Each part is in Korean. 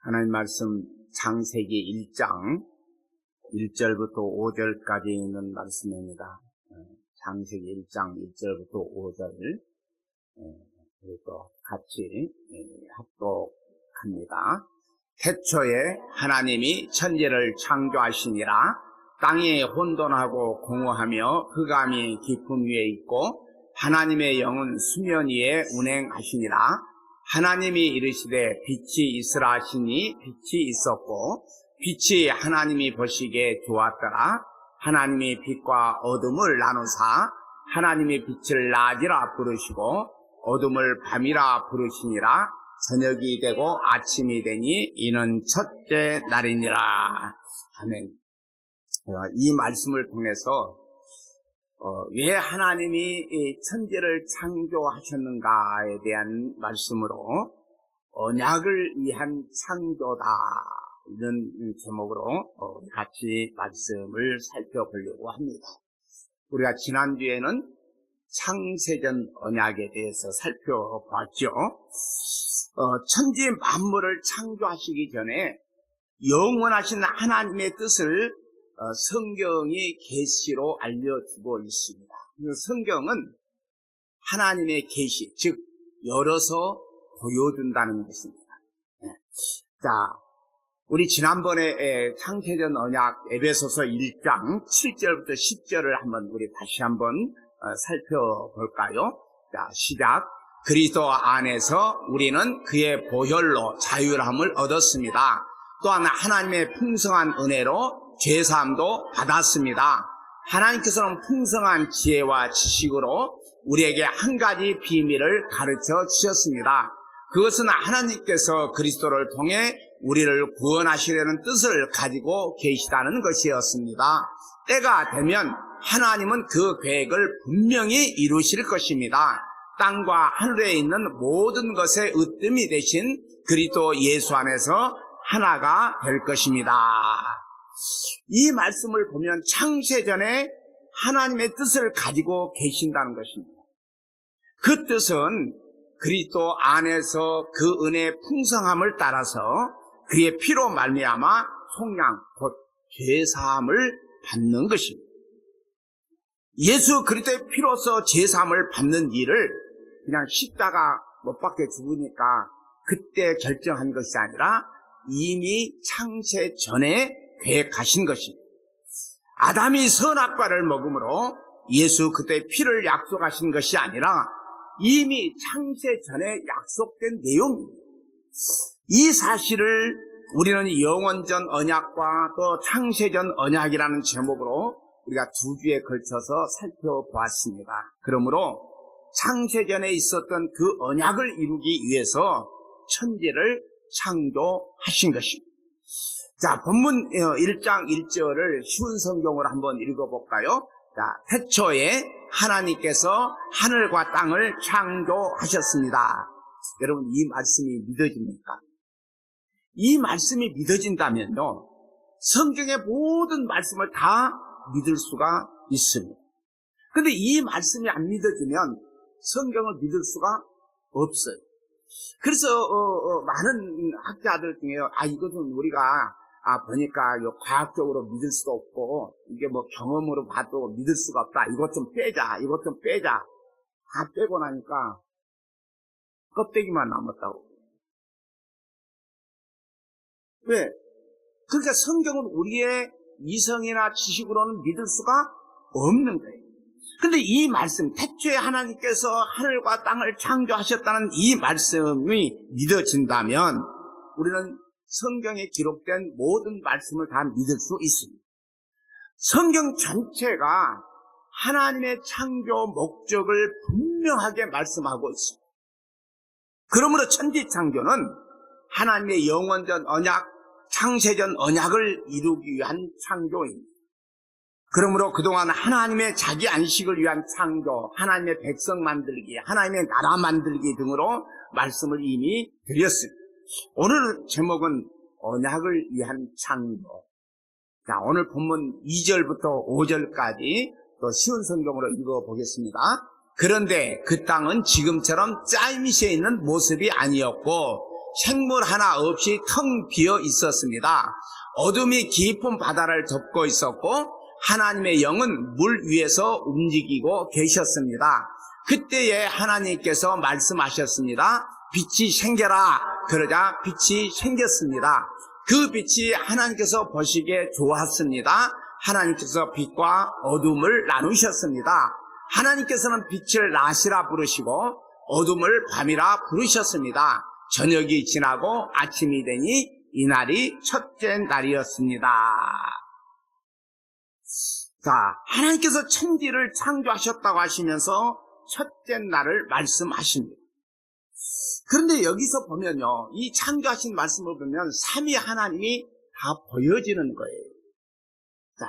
하나님 말씀 창세기 1장 1절부터 5절까지 있는 말씀입니다. 창세기 1장 1절부터 5절 그리고 같이 합독합니다. 태초에 하나님이 천지를 창조하시니라. 땅이 혼돈하고 공허하며 흑암이 깊음 위에 있고 하나님의 영은 수면 위에 운행하시니라. 하나님이 이르시되 빛이 있으라 하시니 빛이 있었고 빛이 하나님이 보시기에 좋았더라. 하나님이 빛과 어둠을 나누사 하나님이 빛을 낮이라 부르시고 어둠을 밤이라 부르시니라. 저녁이 되고 아침이 되니 이는 첫째 날이니라. 아멘. 이 말씀을 통해서 왜 하나님이 천지를 창조하셨는가에 대한 말씀으로 언약을 위한 창조다, 이런 제목으로 같이 말씀을 살펴보려고 합니다. 우리가 지난주에는 창세전 언약에 대해서 살펴봤죠. 천지 만물을 창조하시기 전에 영원하신 하나님의 뜻을 성경이 계시로 알려주고 있습니다. 성경은 하나님의 계시, 즉 열어서 보여준다는 것입니다. 자, 우리 지난번에 창세전 언약 에베소서 1장 7절부터 10절을 우리 다시 한번 살펴볼까요? 자, 시작. 그리스도 안에서 우리는 그의 보혈로 자유함을 얻었습니다. 또한 하나님의 풍성한 은혜로 죄사함도 받았습니다. 하나님께서는 풍성한 지혜와 지식으로 우리에게 한 가지 비밀을 가르쳐 주셨습니다. 그것은 하나님께서 그리스도를 통해 우리를 구원하시려는 뜻을 가지고 계시다는 것이었습니다. 때가 되면 하나님은 그 계획을 분명히 이루실 것입니다. 땅과 하늘에 있는 모든 것의 으뜸이 되신 그리스도 예수 안에서 하나가 될 것입니다. 이 말씀을 보면 창세전에 하나님의 뜻을 가지고 계신다는 것입니다. 그 뜻은 그리스도 안에서 그 은혜의 풍성함을 따라서 그의 피로 말미암아 속량, 곧 죄사함을 받는 것입니다. 예수 그리스도의 피로서 죄사함을 받는 일을 그냥 십자가 못 박혀 죽으니까 그때 결정한 것이 아니라 이미 창세 전에 계획하신 것입니다. 아담이 선악과를 먹음으로 예수 그때의 피를 약속하신 것이 아니라 이미 창세 전에 약속된 내용입니다. 이 사실을 우리는 영원전 언약과 또 창세전 언약이라는 제목으로 우리가 두 주에 걸쳐서 살펴보았습니다. 그러므로 창세전에 있었던 그 언약을 이루기 위해서 천지를 창조하신 것입니다. 자, 본문 1장 1절을 쉬운 성경으로 한번 읽어볼까요? 자, 태초에 하나님께서 하늘과 땅을 창조하셨습니다. 여러분, 이 말씀이 믿어집니까? 이 말씀이 믿어진다면요, 성경의 모든 말씀을 다 믿을 수가 있습니다. 근데 이 말씀이 안 믿어지면 성경을 믿을 수가 없어요. 그래서 많은 학자들 중에 이것은 우리가 보니까 과학적으로 믿을 수가 없고 이게 뭐 경험으로 봐도 믿을 수가 없다. 이것 좀 빼자. 이것 좀 빼자. 다 빼고 나니까 껍데기만 남았다고. 왜? 그러니까 성경은 우리의 이성이나 지식으로는 믿을 수가 없는 거예요. 근데 이 말씀, 태초에 하나님께서 하늘과 땅을 창조하셨다는 이 말씀이 믿어진다면 우리는 성경에 기록된 모든 말씀을 다 믿을 수 있습니다. 성경 전체가 하나님의 창조 목적을 분명하게 말씀하고 있습니다. 그러므로 천지 창조는 하나님의 영원전 언약, 창세전 언약을 이루기 위한 창조입니다. 그러므로 그동안 하나님의 자기 안식을 위한 창조, 하나님의 백성 만들기, 하나님의 나라 만들기 등으로 말씀을 이미 드렸습니다. 오늘 제목은 언약을 위한 창조. 자, 오늘 본문 2절부터 5절까지 또 쉬운 성경으로 읽어보겠습니다. 그런데 그 땅은 지금처럼 짜임새 있는 모습이 아니었고 생물 하나 없이 텅 비어 있었습니다. 어둠이 깊은 바다를 덮고 있었고 하나님의 영은 물 위에서 움직이고 계셨습니다. 그때에 하나님께서 말씀하셨습니다. 빛이 생겨라. 그러자 빛이 생겼습니다. 그 빛이 하나님께서 보시기에 좋았습니다. 하나님께서 빛과 어둠을 나누셨습니다. 하나님께서는 빛을 낮이라 부르시고 어둠을 밤이라 부르셨습니다. 저녁이 지나고 아침이 되니 이날이 첫째 날이었습니다. 자, 하나님께서 천지를 창조하셨다고 하시면서 첫째 날을 말씀하십니다. 그런데 여기서 보면요, 이 창조하신 말씀을 보면 삼위 하나님이 다 보여지는 거예요. 자,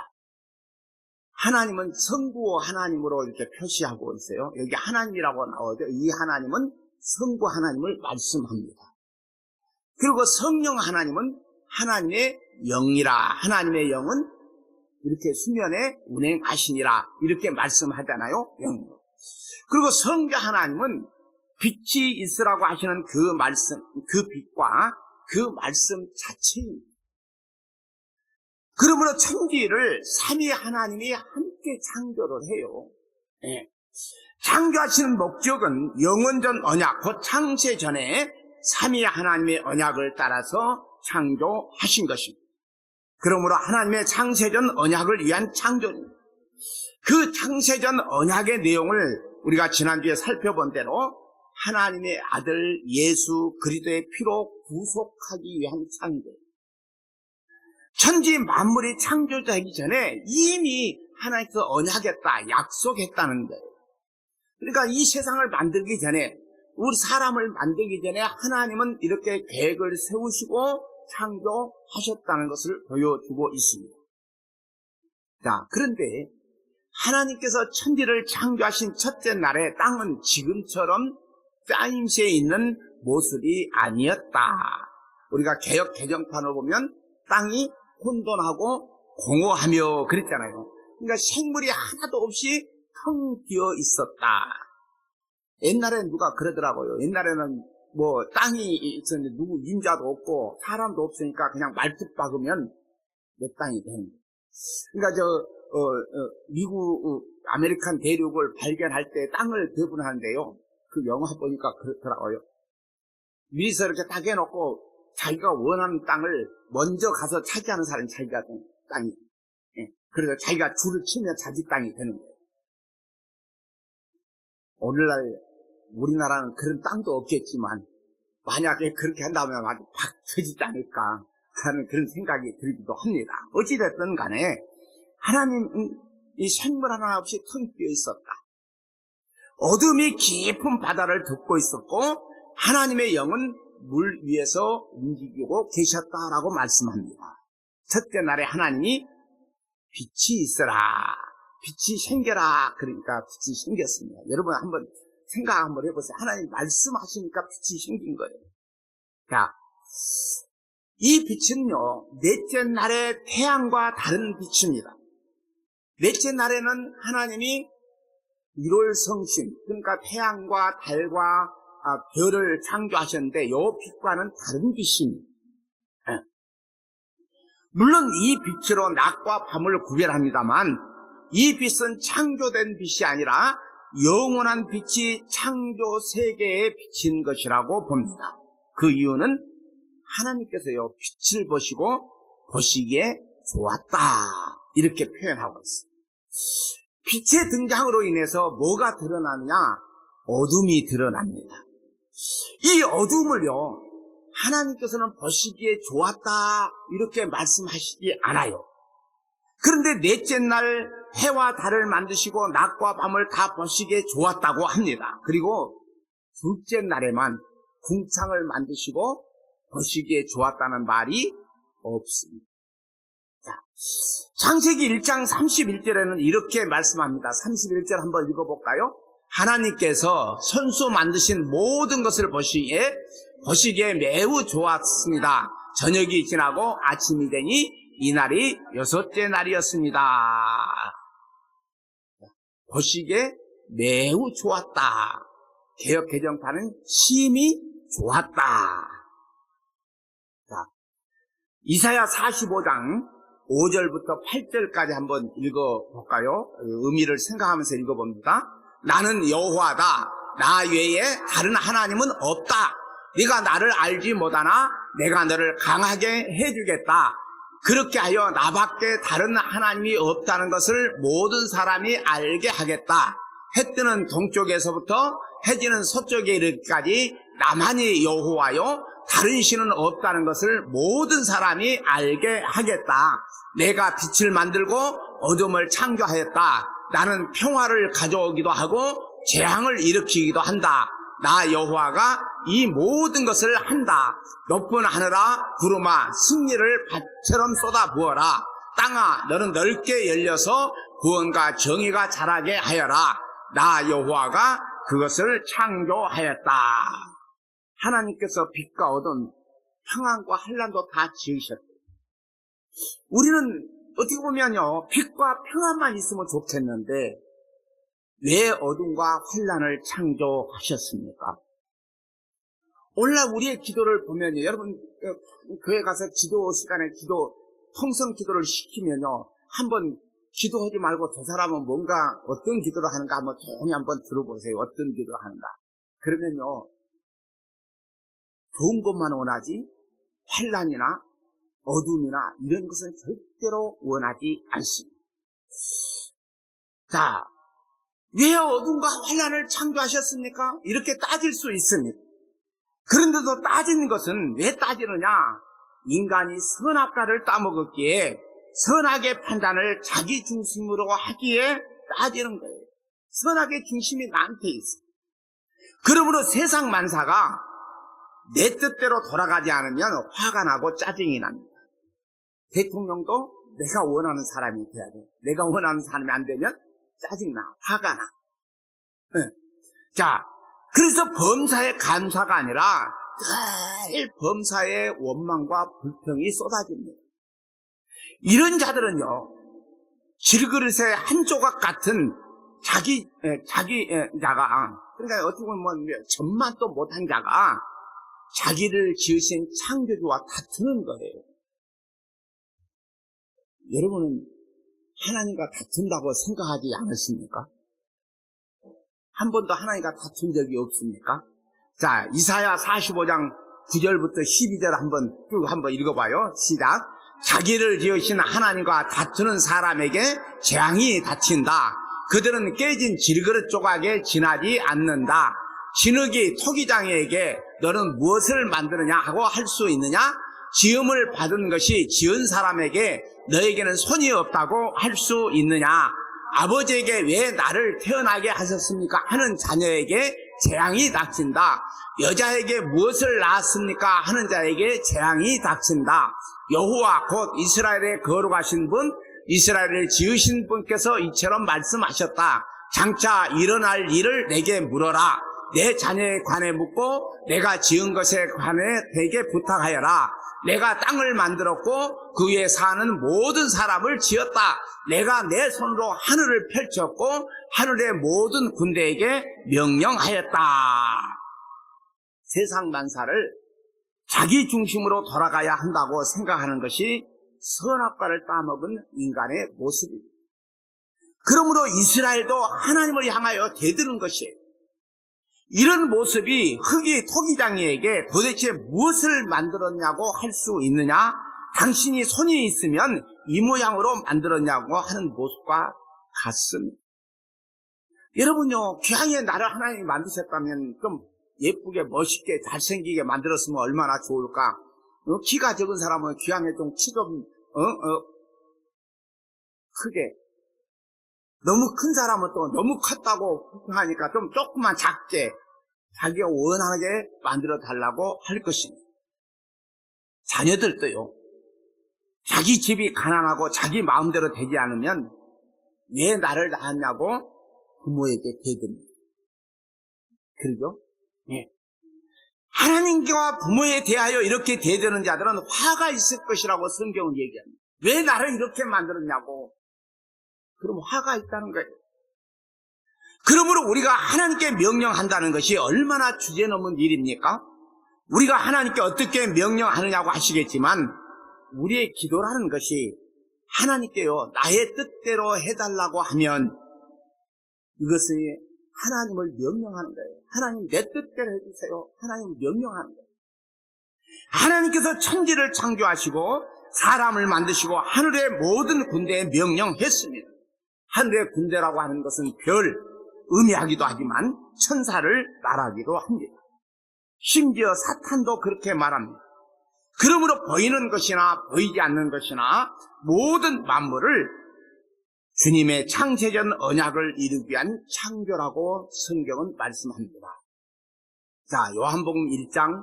하나님은 성부 하나님으로 이렇게 표시하고 있어요. 여기 하나님이라고 나오죠. 이 하나님은 성부 하나님을 말씀합니다. 그리고 성령 하나님은 하나님의 영이라, 하나님의 영은 이렇게 수면에 운행하시니라 이렇게 말씀하잖아요. 영으로. 그리고 성자 하나님은 빛이 있으라고 하시는 그 말씀, 그 빛과 그 말씀 자체입니다. 그러므로 천지를 삼위 하나님이 함께 창조를 해요. 네. 창조하시는 목적은 영원전 언약, 곧 창세 전에 삼위 하나님의 언약을 따라서 창조하신 것입니다. 그러므로 하나님의 창세전 언약을 위한 창조입니다. 그 창세전 언약의 내용을 우리가 지난주에 살펴본 대로 하나님의 아들 예수 그리스도의 피로 구속하기 위한 창조. 천지 만물이 창조되기 전에 이미 하나님께서 언약했다, 약속했다는 거예요. 그러니까 이 세상을 만들기 전에, 우리 사람을 만들기 전에 하나님은 이렇게 계획을 세우시고 창조하셨다는 것을 보여주고 있습니다. 자, 그런데 하나님께서 천지를 창조하신 첫째 날에 땅은 지금처럼 짜임새에 있는 모습이 아니었다. 우리가 개역 개정판을 보면 땅이 혼돈하고 공허하며 그랬잖아요. 그러니까 생물이 하나도 없이 텅 비어 있었다. 옛날에 누가 그러더라고요. 옛날에는 뭐 땅이 있었는데 누구 인자도 없고 사람도 없으니까 그냥 말뚝 박으면 몇 땅이 되는 거예요. 그러니까 미국 아메리칸 대륙을 발견할 때 땅을 배분하는데요. 그 영화 보니까 그렇더라고요. 미리서 이렇게 딱 해놓고 자기가 원하는 땅을 먼저 가서 차지하는 사람이 자기가 된 땅이. 예. 그래서 자기가 줄을 치면 자기 땅이 되는 거예요. 오늘날 우리나라는 그런 땅도 없겠지만 만약에 그렇게 한다면 아주 팍 터지지 않을까 하는 그런 생각이 들기도 합니다. 어찌됐든 간에 하나님은 이 생물 하나 없이 텅 비어 있었다. 어둠이 깊은 바다를 덮고 있었고 하나님의 영은 물 위에서 움직이고 계셨다라고 말씀합니다. 첫째 날에 하나님이 빛이 있어라, 빛이 생겨라, 그러니까 빛이 생겼습니다. 여러분 한번 생각 한번 해보세요. 하나님 말씀하시니까 빛이 생긴 거예요. 자, 이 빛은요, 넷째 날의 태양과 다른 빛입니다. 넷째 날에는 하나님이 1월 성신, 그러니까 태양과 달과 별을 창조하셨는데 이 빛과는 다른 빛입니다. 물론 이 빛으로 낮과 밤을 구별합니다만 이 빛은 창조된 빛이 아니라 영원한 빛이 창조 세계에 비친 것이라고 봅니다. 그 이유는 하나님께서요, 빛을 보시고 보시기에 좋았다 이렇게 표현하고 있습니다. 빛의 등장으로 인해서 뭐가 드러나느냐? 어둠이 드러납니다. 이 어둠을요, 하나님께서는 보시기에 좋았다 이렇게 말씀하시지 않아요. 그런데 넷째 날 해와 달을 만드시고 낮과 밤을 다 보시기에 좋았다고 합니다. 그리고 둘째 날에만 궁창을 만드시고 보시기에 좋았다는 말이 없습니다. 자, 창세기 1장 31절에는 이렇게 말씀합니다. 31절 한번 읽어볼까요? 하나님께서 손수 만드신 모든 것을 보시기에 매우 좋았습니다. 저녁이 지나고 아침이 되니 이날이 여섯째 날이었습니다. 보시기에 매우 좋았다. 개역 개정판은 심히 좋았다 이사야 45장 5절부터 8절까지 한번 읽어볼까요? 의미를 생각하면서 읽어봅니다. 나는 여호와다. 나 외에 다른 하나님은 없다. 네가 나를 알지 못하나 내가 너를 강하게 해주겠다. 그렇게 하여 나밖에 다른 하나님이 없다는 것을 모든 사람이 알게 하겠다. 해 뜨는 동쪽에서부터 해지는 서쪽에 이르기까지 나만이 여호와요 다른 신은 없다는 것을 모든 사람이 알게 하겠다. 내가 빛을 만들고 어둠을 창조하였다. 나는 평화를 가져오기도 하고 재앙을 일으키기도 한다. 나 여호와가 이 모든 것을 한다. 높은 하늘아 구름아 승리를 밭처럼 쏟아 부어라. 땅아 너는 넓게 열려서 구원과 정의가 자라게 하여라. 나 여호와가 그것을 창조하였다. 하나님께서 빛과 어둠, 평안과 환난도 다 지으셨대요. 우리는 어떻게 보면요, 빛과 평안만 있으면 좋겠는데 왜 어둠과 환난을 창조하셨습니까? 오늘날 우리의 기도를 보면요, 여러분 교회 가서 기도 시간에 통성 기도를 시키면요, 한번 기도하지 말고 저 사람은 뭔가 어떤 기도를 하는가 한번 조용히 한번 들어보세요. 어떤 기도를 하는가. 그러면요, 좋은 것만 원하지 환난이나 어둠이나 이런 것은 절대로 원하지 않습니다. 자, 왜 어둠과 환난을 창조하셨습니까? 이렇게 따질 수 있습니다. 그런데도 따지는 것은 왜 따지느냐? 인간이 선악과를 따먹었기에 선악의 판단을 자기 중심으로 하기에 따지는 거예요. 선악의 중심이 나한테 있어요. 그러므로 세상 만사가 내 뜻대로 돌아가지 않으면 화가 나고 짜증이 납니다. 대통령도 내가 원하는 사람이 돼야 돼. 내가 원하는 사람이 안 되면 짜증나, 화가 나. 네. 자, 그래서 범사의 감사가 아니라 늘 범사의 원망과 불평이 쏟아집니다. 이런 자들은요, 질그릇의 한 조각 같은 자가, 그러니까 어떻게 보면 전만 또 못한 자가 자기를 지으신 창조주와 다투는 거예요. 여러분은 하나님과 다툰다고 생각하지 않으십니까? 한 번도 하나님과 다툰 적이 없습니까? 자, 이사야 45장 9절부터 12절 한번 읽어봐요. 시작. 자기를 지으신 하나님과 다투는 사람에게 재앙이 닥친다. 그들은 깨진 질그릇 조각에 지나지 않는다. 진흙이 토기장에게 너는 무엇을 만드느냐 하고 할 수 있느냐? 지음을 받은 것이 지은 사람에게 너에게는 손이 없다고 할 수 있느냐? 아버지에게 왜 나를 태어나게 하셨습니까? 하는 자녀에게 재앙이 닥친다. 여자에게 무엇을 낳았습니까? 하는 자에게 재앙이 닥친다. 여호와 곧 이스라엘의 거룩하신 분, 이스라엘을 지으신 분께서 이처럼 말씀하셨다. 장차 일어날 일을 내게 물어라. 내 자녀에 관해 묻고 내가 지은 것에 관해 내게 부탁하여라. 내가 땅을 만들었고 그 위에 사는 모든 사람을 지었다. 내가 내 손으로 하늘을 펼쳤고 하늘의 모든 군대에게 명령하였다. 세상 만사를 자기 중심으로 돌아가야 한다고 생각하는 것이 선악과를 따먹은 인간의 모습입니다. 그러므로 이스라엘도 하나님을 향하여 대드는 것이에요. 이런 모습이 흙이 토기장이에게 도대체 무엇을 만들었냐고 할 수 있느냐? 당신이 손이 있으면 이 모양으로 만들었냐고 하는 모습과 같습니다. 여러분요, 귀하게 나를 하나님이 만드셨다면 좀 예쁘게 멋있게 잘생기게 만들었으면 얼마나 좋을까? 키가 적은 사람은 귀하게 좀 키 좀 크게, 너무 큰 사람은 또 너무 컸다고 하니까 좀 조금만 작게 자기가 원하게 만들어 달라고 할 것입니다. 자녀들도요, 자기 집이 가난하고 자기 마음대로 되지 않으면 왜 나를 낳았냐고 부모에게 대듭니다. 그러죠? 예. 하나님과 부모에 대하여 이렇게 대드는 자들은 화가 있을 것이라고 성경은 얘기합니다. 왜 나를 이렇게 만들었냐고. 그럼 화가 있다는 거예요. 그러므로 우리가 하나님께 명령한다는 것이 얼마나 주제넘은 일입니까? 우리가 하나님께 어떻게 명령하느냐고 하시겠지만 우리의 기도라는 것이 하나님께요, 나의 뜻대로 해달라고 하면 이것은 하나님을 명령하는 거예요. 하나님 내 뜻대로 해주세요. 하나님을 명령하는 거예요. 하나님께서 천지를 창조하시고 사람을 만드시고 하늘의 모든 군대에 명령했습니다. 하늘의 군대라고 하는 것은 별, 의미하기도 하지만 천사를 말하기도 합니다. 심지어 사탄도 그렇게 말합니다. 그러므로 보이는 것이나 보이지 않는 것이나 모든 만물을 주님의 창세전 언약을 이루기 위한 창조라고 성경은 말씀합니다. 자, 요한복음 1장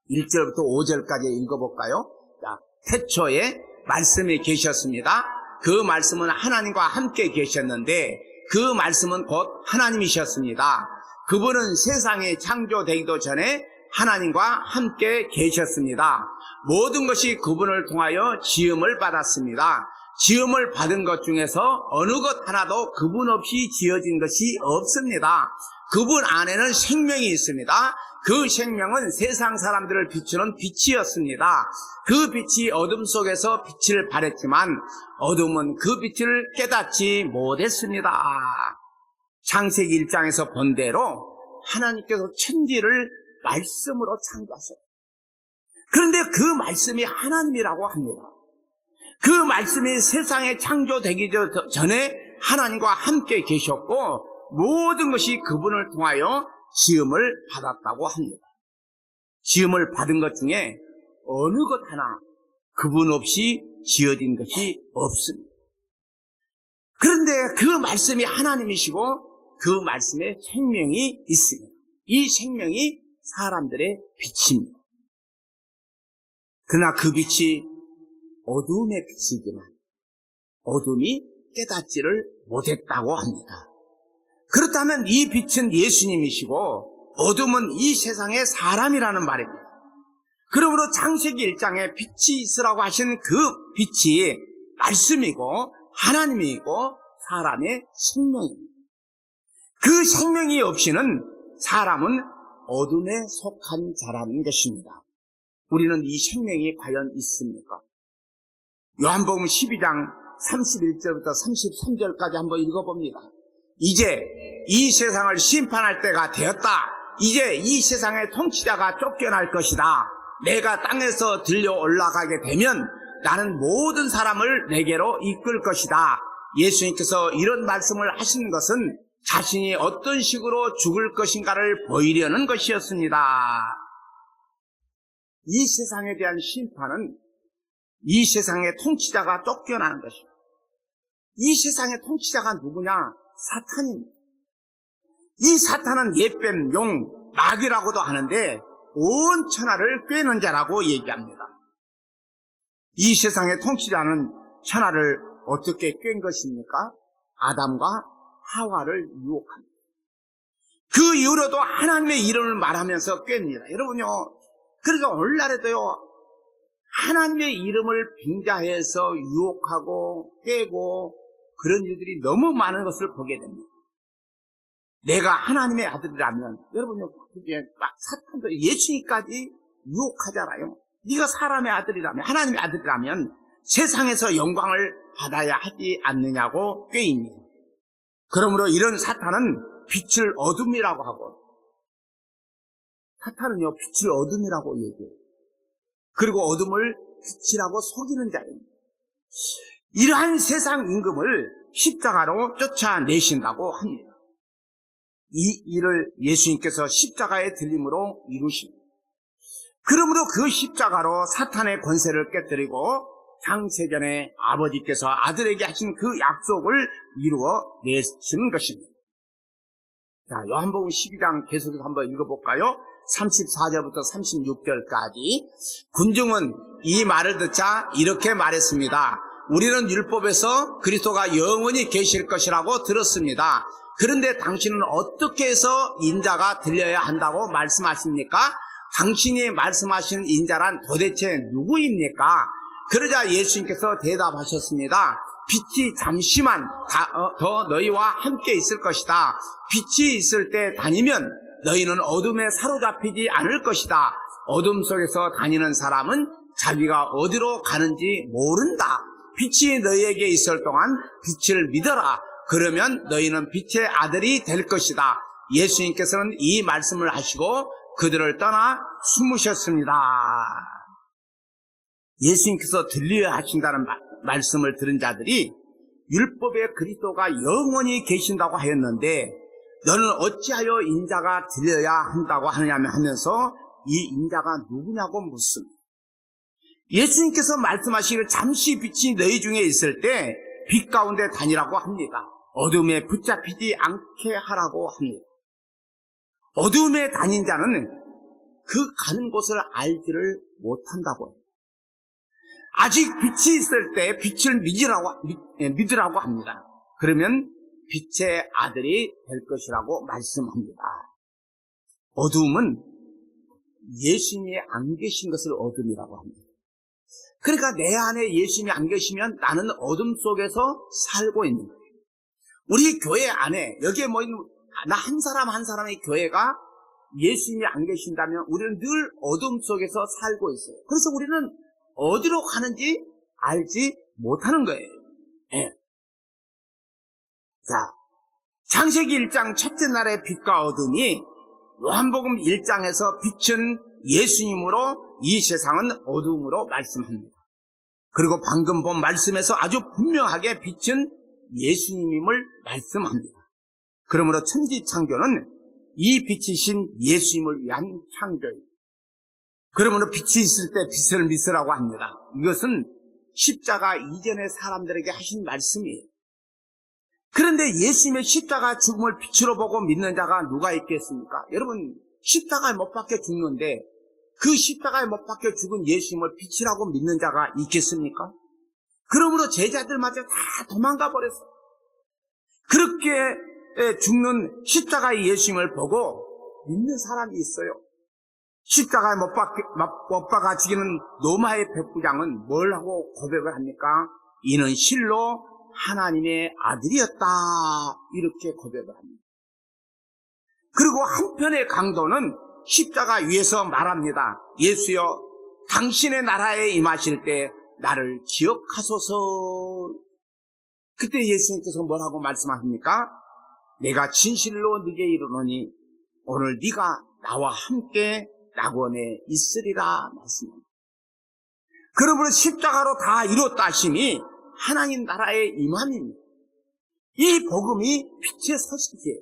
1절부터 5절까지 읽어볼까요? 자, 태초에 말씀이 계셨습니다. 그 말씀은 하나님과 함께 계셨는데 그 말씀은 곧 하나님이셨습니다. 그분은 세상이 창조되기도 전에 하나님과 함께 계셨습니다. 모든 것이 그분을 통하여 지음을 받았습니다. 지음을 받은 것 중에서 어느 것 하나도 그분 없이 지어진 것이 없습니다. 그분 안에는 생명이 있습니다. 그 생명은 세상 사람들을 비추는 빛이었습니다. 그 빛이 어둠 속에서 빛을 발했지만 어둠은 그 빛을 깨닫지 못했습니다. 창세기 1장에서 본 대로 하나님께서 천지를 말씀으로 창조하셨어요. 그런데 그 말씀이 하나님이라고 합니다. 그 말씀이 세상에 창조되기 전에 하나님과 함께 계셨고 모든 것이 그분을 통하여 지음을 받았다고 합니다. 지음을 받은 것 중에 어느 것 하나 그분 없이 지어진 것이 없습니다. 그런데 그 말씀이 하나님이시고 그 말씀에 생명이 있습니다. 이 생명이 사람들의 빛입니다. 그러나 그 빛이 어둠의 빛이지만 어둠이 깨닫지를 못했다고 합니다. 그렇다면 이 빛은 예수님이시고 어둠은 이 세상의 사람이라는 말입니다. 그러므로 창세기 1장에 빛이 있으라고 하신 그 빛이 말씀이고 하나님이고 사람의 생명입니다. 그 생명이 없이는 사람은 어둠에 속한 자라는 것입니다. 우리는 이 생명이 과연 있습니까? 요한복음 12장 31절부터 33절까지 한번 읽어봅니다. 이제 이 세상을 심판할 때가 되었다. 이제 이 세상의 통치자가 쫓겨날 것이다. 내가 땅에서 들려 올라가게 되면 나는 모든 사람을 내게로 이끌 것이다. 예수님께서 이런 말씀을 하신 것은 자신이 어떤 식으로 죽을 것인가를 보이려는 것이었습니다. 이 세상에 대한 심판은 이 세상의 통치자가 쫓겨나는 것입니다. 이 세상의 통치자가 누구냐? 사탄입니다. 이 사탄은 옛뱀, 용, 마귀라고도 하는데 온 천하를 꿰는 자라고 얘기합니다. 이 세상의 통치자는 천하를 어떻게 꿰는 것입니까? 아담과 하와를 유혹합니다. 그 이후로도 하나님의 이름을 말하면서 꿰입니다. 여러분요, 그러니까 오늘날에도요, 하나님의 이름을 빙자해서 유혹하고 꿰고 그런 일들이 너무 많은 것을 보게 됩니다. 내가 하나님의 아들이라면, 여러분요, 막 사탄도 예수님까지 유혹하잖아요. 네가 사람의 아들이라면, 하나님의 아들이라면 세상에서 영광을 받아야 하지 않느냐고 꿰입니다. 그러므로 이런 사탄은 빛을 어둠이라고 하고, 사탄은요, 빛을 어둠이라고 얘기해요. 그리고 어둠을 빛이라고 속이는 자입니다. 이러한 세상 임금을 십자가로 쫓아내신다고 합니다. 이 일을 예수님께서 십자가의 들림으로 이루십니다. 그러므로 그 십자가로 사탄의 권세를 깨뜨리고 창세전에 아버지께서 아들에게 하신 그 약속을 이루어 내시는 것입니다. 자, 요한복음 12장 계속해서 한번 읽어볼까요? 34절부터 36절까지. 군중은 이 말을 듣자 이렇게 말했습니다. 우리는 율법에서 그리스도가 영원히 계실 것이라고 들었습니다. 그런데 당신은 어떻게 해서 인자가 들려야 한다고 말씀하십니까? 당신이 말씀하신 인자란 도대체 누구입니까? 그러자 예수님께서 대답하셨습니다. 빛이 잠시만 더 너희와 함께 있을 것이다. 빛이 있을 때 다니면 너희는 어둠에 사로잡히지 않을 것이다. 어둠 속에서 다니는 사람은 자기가 어디로 가는지 모른다. 빛이 너희에게 있을 동안 빛을 믿어라. 그러면 너희는 빛의 아들이 될 것이다. 예수님께서는 이 말씀을 하시고 그들을 떠나 숨으셨습니다. 예수님께서 들려야 하신다는 말씀을 들은 자들이 율법의 그리스도가 영원히 계신다고 하였는데 너는 어찌하여 인자가 들려야 한다고 하느냐며 하면서 이 인자가 누구냐고 묻습니다. 예수님께서 말씀하시기를 잠시 빛이 너희 중에 있을 때 빛 가운데 다니라고 합니다. 어둠에 붙잡히지 않게 하라고 합니다. 어둠에 다닌 자는 그 가는 곳을 알지를 못한다고 해요. 아직 빛이 있을 때 빛을 믿으라고 합니다. 그러면 빛의 아들이 될 것이라고 말씀합니다. 어둠은 예수님이 안 계신 것을 어둠이라고 합니다. 그러니까 내 안에 예수님이 안 계시면 나는 어둠 속에서 살고 있는 거예요. 우리 교회 안에 여기에 모인 나 한 사람 한 사람의 교회가 예수님이 안 계신다면 우리는 늘 어둠 속에서 살고 있어요. 그래서 우리는 어디로 가는지 알지 못하는 거예요. 네. 자, 창세기 1장 첫째 날의 빛과 어둠이 요한복음 1장에서 빛은 예수님으로 이 세상은 어둠으로 말씀합니다. 그리고 방금 본 말씀에서 아주 분명하게 빛은 예수님임을 말씀합니다. 그러므로 천지창조는 이 빛이신 예수님을 위한 창조예요. 그러므로 빛이 있을 때 빛을 믿으라고 합니다. 이것은 십자가 이전의 사람들에게 하신 말씀이에요. 그런데 예수님의 십자가 죽음을 빛으로 보고 믿는 자가 누가 있겠습니까? 여러분, 십자가에 못 박혀 죽는데 그 십자가에 못 박혀 죽은 예수님을 빛이라고 믿는 자가 있겠습니까? 그러므로 제자들마저 다 도망가 버렸어요. 그렇게 죽는 십자가의 예수님을 보고 믿는 사람이 있어요. 십자가에 못 박아 죽이는 로마의 백부장은 뭘 하고 고백을 합니까? 이는 실로 하나님의 아들이었다. 이렇게 고백을 합니다. 그리고 한편의 강도는 십자가 위에서 말합니다. 예수여, 당신의 나라에 임하실 때 나를 기억하소서. 그때 예수님께서 뭐라고 말씀하십니까? 내가 진실로 네게 이르노니 오늘 네가 나와 함께 낙원에 있으리라 말씀합니다. 그러므로 십자가로 다 이뤘다 하심이 하나님 나라의 임함입니다. 이 복음이 빛의 소식이에요.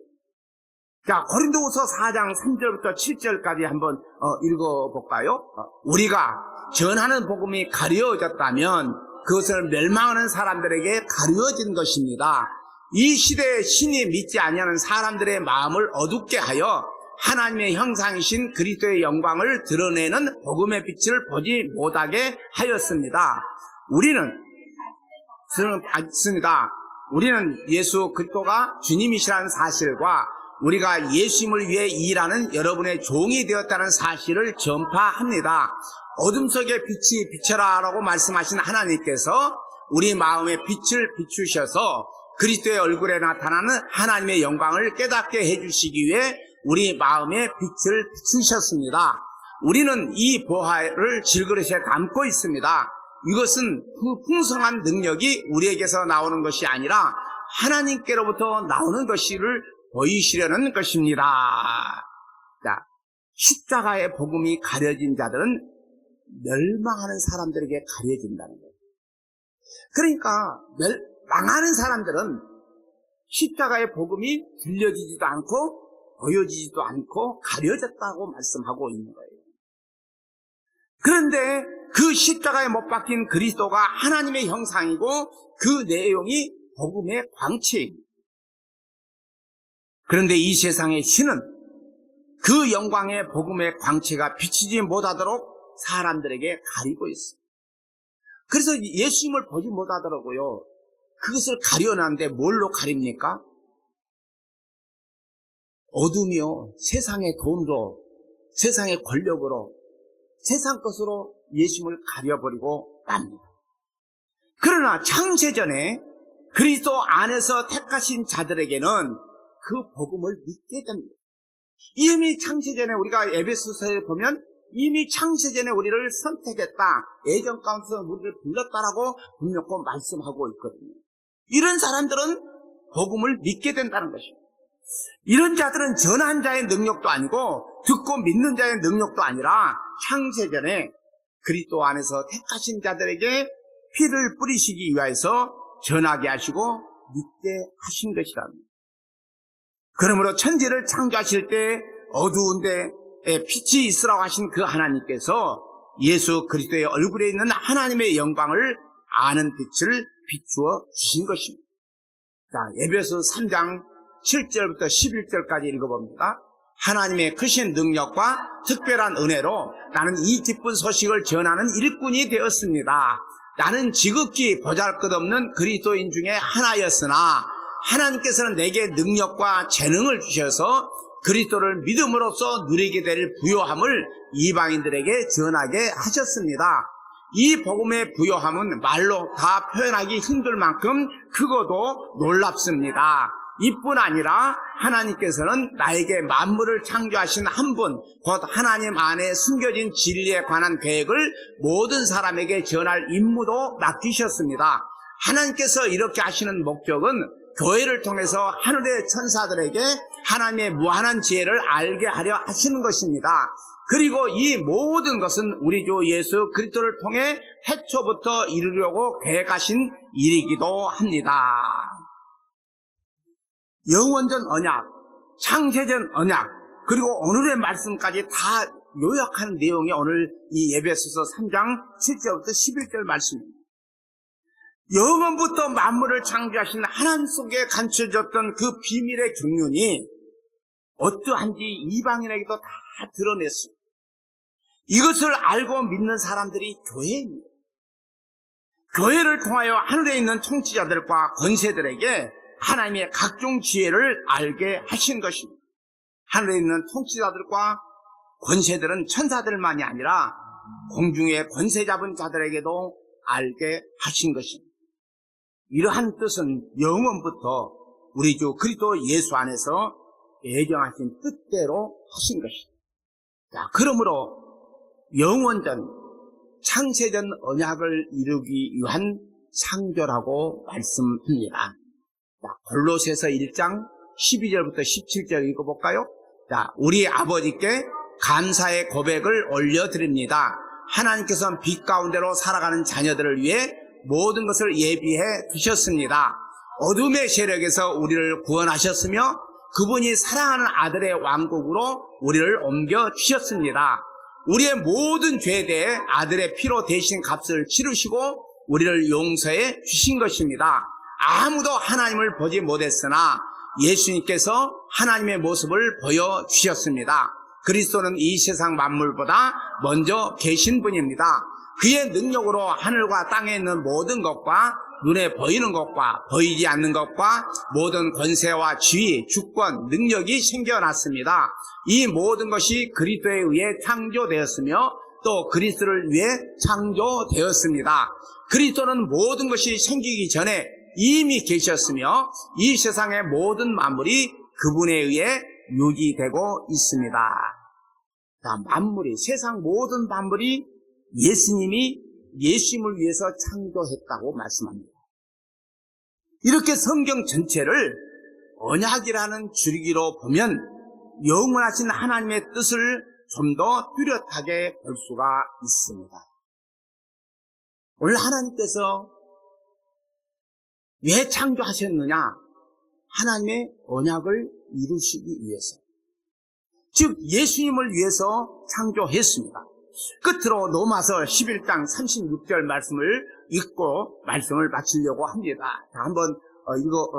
자, 고린도후서 4장 3절부터 7절까지 한번 읽어볼까요? 우리가 전하는 복음이 가려졌다면 그것을 멸망하는 사람들에게 가려진 것입니다. 이 시대에 신이 믿지 아니하는 사람들의 마음을 어둡게 하여 하나님의 형상이신 그리스도의 영광을 드러내는 복음의 빛을 보지 못하게 하였습니다. 우리는 예수 그리스도가 주님이시라는 사실과 우리가 예수님을 위해 일하는 여러분의 종이 되었다는 사실을 전파합니다. 어둠 속에 빛이 비춰라 라고 말씀하신 하나님께서 우리 마음에 빛을 비추셔서 그리스도의 얼굴에 나타나는 하나님의 영광을 깨닫게 해주시기 위해 우리 마음에 빛을 비추셨습니다. 우리는 이 보화를 질그릇에 담고 있습니다. 이것은 그 풍성한 능력이 우리에게서 나오는 것이 아니라 하나님께로부터 나오는 것을 보이시려는 것입니다. 자, 십자가의 복음이 가려진 자들은 멸망하는 사람들에게 가려진다는 거예요. 그러니까 망하는 사람들은 십자가의 복음이 들려지지도 않고 보여지지도 않고 가려졌다고 말씀하고 있는 거예요. 그런데 그 십자가에 못 박힌 그리스도가 하나님의 형상이고 그 내용이 복음의 광채입니다. 그런데 이 세상의 신은 그 영광의 복음의 광채가 비치지 못하도록 사람들에게 가리고 있어요. 그래서 예수님을 보지 못하더라고요. 그것을 가려놨는데 뭘로 가립니까? 어둠이요. 세상의 돈으로, 세상의 권력으로, 세상 것으로 예수님을 가려버리고 맙니다. 그러나 창세전에 그리스도 안에서 택하신 자들에게는 그 복음을 믿게 됩니다. 이미 창세전에 우리가 에베소서에 보면 이미 창세전에 우리를 선택했다, 예전 가운데서 우리를 불렀다라고 분명히 말씀하고 있거든요. 이런 사람들은 복음을 믿게 된다는 것입니다. 이런 자들은 전한 자의 능력도 아니고 듣고 믿는 자의 능력도 아니라 창세전에 그리스도 안에서 택하신 자들에게 피를 뿌리시기 위하여서 전하게 하시고 믿게 하신 것이랍니다. 그러므로 천지를 창조하실 때 어두운데 빛이 있으라고 하신 그 하나님께서 예수 그리스도의 얼굴에 있는 하나님의 영광을 아는 빛을 비추어 주신 것입니다. 자, 에베소 3장 7절부터 11절까지 읽어봅니다. 하나님의 크신 능력과 특별한 은혜로 나는 이 기쁜 소식을 전하는 일꾼이 되었습니다. 나는 지극히 보잘것없는 그리스도인 중에 하나였으나 하나님께서는 내게 능력과 재능을 주셔서 그리스도를 믿음으로써 누리게 될 부요함을 이방인들에게 전하게 하셨습니다. 이 복음의 부요함은 말로 다 표현하기 힘들 만큼 크고도 놀랍습니다. 이뿐 아니라 하나님께서는 나에게 만물을 창조하신 한 분, 곧 하나님 안에 숨겨진 진리에 관한 계획을 모든 사람에게 전할 임무도 맡기셨습니다. 하나님께서 이렇게 하시는 목적은 교회를 통해서 하늘의 천사들에게 하나님의 무한한 지혜를 알게 하려 하시는 것입니다. 그리고 이 모든 것은 우리 주 예수 그리스도를 통해 태초부터 이루려고 계획하신 일이기도 합니다. 영원전 언약, 창세전 언약, 그리고 오늘의 말씀까지 다 요약한 내용이 오늘 이 에베소서 3장 7절부터 11절 말씀입니다. 영원부터 만물을 창조하신 하나님 속에 감춰졌던 그 비밀의 경륜이 어떠한지 이방인에게도 다 드러냈습니다. 이것을 알고 믿는 사람들이 교회입니다. 교회를 통하여 하늘에 있는 통치자들과 권세들에게 하나님의 각종 지혜를 알게 하신 것입니다. 하늘에 있는 통치자들과 권세들은 천사들만이 아니라 공중의 권세 잡은 자들에게도 알게 하신 것입니다. 이러한 뜻은 영원부터 우리 주 그리스도 예수 안에서 예정하신 뜻대로 하신 것입니다. 자, 그러므로 영원전, 창세전 언약을 이루기 위한 창조라고 말씀합니다. 자, 골로새서 1장 12절부터 17절 읽어볼까요? 자, 우리 아버지께 감사의 고백을 올려드립니다. 하나님께서는 빛 가운데로 살아가는 자녀들을 위해 모든 것을 예비해 두셨습니다. 어둠의 세력에서 우리를 구원하셨으며 그분이 사랑하는 아들의 왕국으로 우리를 옮겨 주셨습니다. 우리의 모든 죄에 대해 아들의 피로 대신 값을 치르시고 우리를 용서해 주신 것입니다. 아무도 하나님을 보지 못했으나 예수님께서 하나님의 모습을 보여주셨습니다. 그리스도는 이 세상 만물보다 먼저 계신 분입니다. 그의 능력으로 하늘과 땅에 있는 모든 것과 눈에 보이는 것과 보이지 않는 것과 모든 권세와 지위, 주권, 능력이 생겨났습니다. 이 모든 것이 그리스도에 의해 창조되었으며 또 그리스도를 위해 창조되었습니다. 그리스도는 모든 것이 생기기 전에 이미 계셨으며 이 세상의 모든 만물이 그분에 의해 유지되고 있습니다. 자, 만물이, 세상 모든 만물이 예수님을 위해서 창조했다고 말씀합니다. 이렇게 성경 전체를 언약이라는 줄기로 보면 영원하신 하나님의 뜻을 좀 더 뚜렷하게 볼 수가 있습니다. 오늘 하나님께서 왜 창조하셨느냐? 하나님의 언약을 이루시기 위해서. 즉 예수님을 위해서 창조했습니다. 끝으로 로마서 11장 36절 말씀을 읽고 말씀을 마치려고 합니다. 자, 한번 이거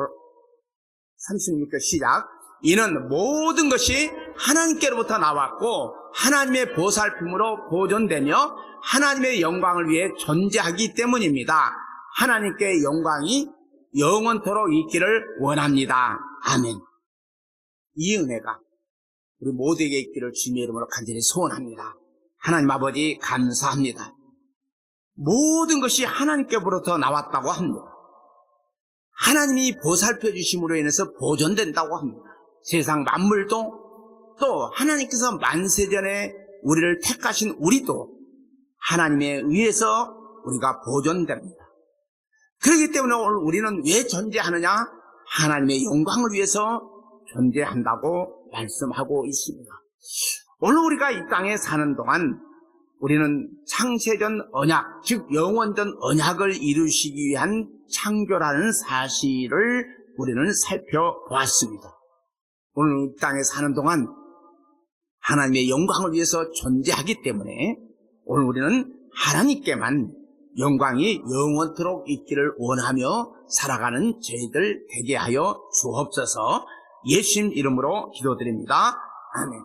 36절 시작. 이는 모든 것이 하나님께로부터 나왔고 하나님의 보살핌으로 보존되며 하나님의 영광을 위해 존재하기 때문입니다. 하나님께 영광이 영원토록 있기를 원합니다. 아멘. 이 은혜가 우리 모두에게 있기를 주님의 이름으로 간절히 소원합니다. 하나님 아버지 감사합니다. 모든 것이 하나님께로부터 나왔다고 합니다. 하나님이 보살펴 주심으로 인해서 보존된다고 합니다. 세상 만물도 또 하나님께서 만세전에 우리를 택하신 우리도 하나님에 의해서 우리가 보존됩니다. 그렇기 때문에 오늘 우리는 왜 존재하느냐? 하나님의 영광을 위해서 존재한다고 말씀하고 있습니다. 오늘 우리가 이 땅에 사는 동안 우리는 창세전 언약, 즉 영원전 언약을 이루시기 위한 창조라는 사실을 우리는 살펴보았습니다. 오늘 이 땅에 사는 동안 하나님의 영광을 위해서 존재하기 때문에 오늘 우리는 하나님께만 영광이 영원토록 있기를 원하며 살아가는 저희들 되게 하여 주옵소서. 예수님 이름으로 기도드립니다. 아멘.